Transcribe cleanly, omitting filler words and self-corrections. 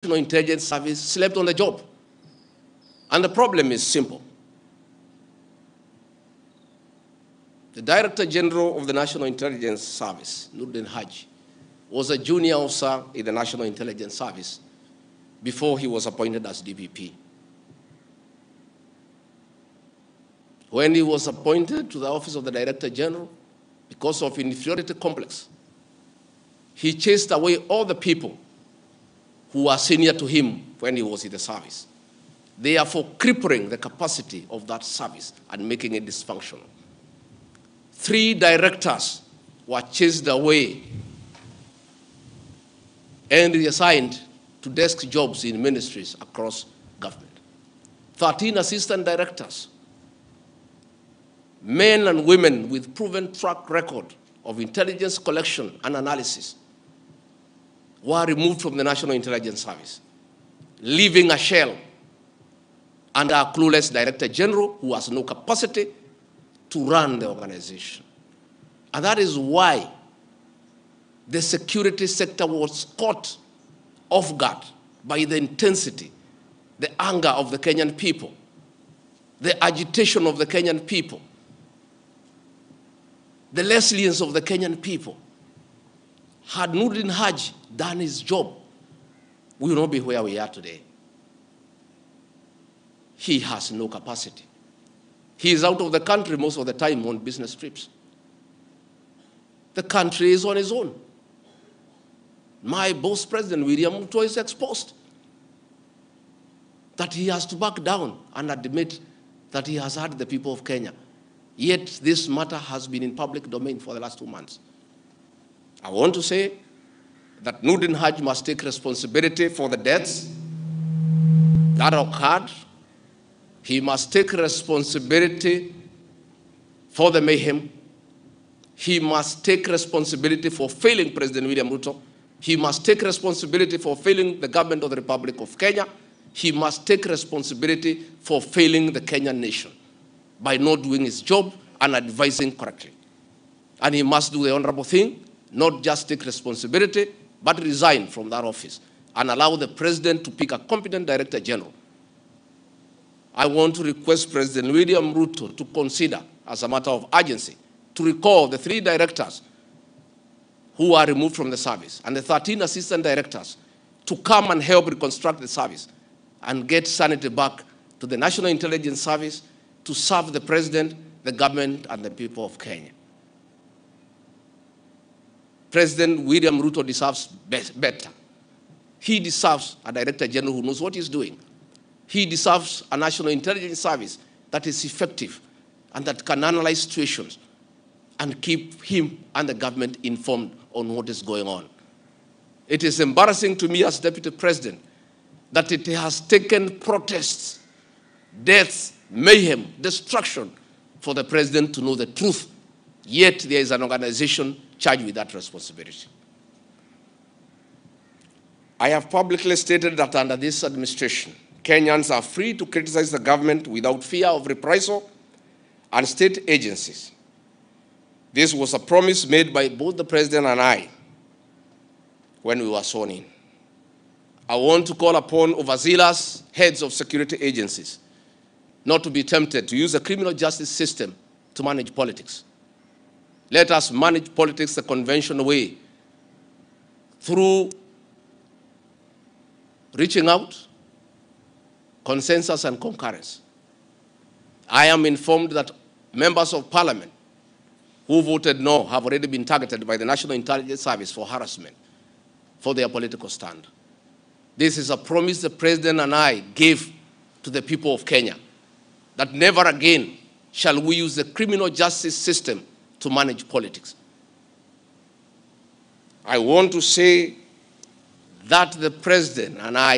National Intelligence Service slept on the job. And the problem is simple. The Director General of the National Intelligence Service, Noordin Haji, was a junior officer in the National Intelligence Service before he was appointed as DPP. When he was appointed to the office of the Director General, because of inferiority complex, he chased away all the people who were senior to him when he was in the service, therefore crippling the capacity of that service and making it dysfunctional. 3 directors were chased away and reassigned to desk jobs in ministries across government. 13 assistant directors, men and women with proven track record of intelligence collection and analysis, were removed from the National Intelligence Service, leaving a shell under a clueless Director General who has no capacity to run the organization. And that is why the security sector was caught off guard by the intensity, the anger of the Kenyan people, the agitation of the Kenyan people, the resilience of the Kenyan people. Had Noordin Haji done his job, we will not be where we are today. He has no capacity. He is out of the country most of the time on business trips. The country is on his own. My boss, President William Ruto, is exposed that he has to back down and admit that he has hurt the people of Kenya. Yet this matter has been in public domain for the last 2 months. I want to say that Noordin Haji must take responsibility for the deaths that occurred. He must take responsibility for the mayhem. He must take responsibility for failing President William Ruto. He must take responsibility for failing the government of the Republic of Kenya. He must take responsibility for failing the Kenyan nation by not doing his job and advising correctly. And he must do the honorable thing, not just take responsibility, but resign from that office and allow the president to pick a competent Director General. I want to request President William Ruto to consider, as a matter of urgency, to recall the 3 directors who are removed from the service and the 13 assistant directors to come and help reconstruct the service and get sanity back to the National Intelligence Service to serve the president, the government, and the people of Kenya. President William Ruto deserves better. He deserves a Director General who knows what he's doing. He deserves a National Intelligence Service that is effective and that can analyze situations and keep him and the government informed on what is going on. It is embarrassing to me as Deputy President that it has taken protests, deaths, mayhem, destruction for the president to know the truth. Yet there is an organization charged with that responsibility. I have publicly stated that under this administration, Kenyans are free to criticize the government without fear of reprisal and state agencies. This was a promise made by both the president and I when we were sworn in. I want to call upon overzealous heads of security agencies not to be tempted to use the criminal justice system to manage politics. Let us manage politics the conventional way, through reaching out, consensus, and concurrence. I am informed that members of parliament who voted no have already been targeted by the National Intelligence Service for harassment for their political stand. This is a promise the president and I gave to the people of Kenya, that never again shall we use the criminal justice system to manage politics. I want to say that the president and I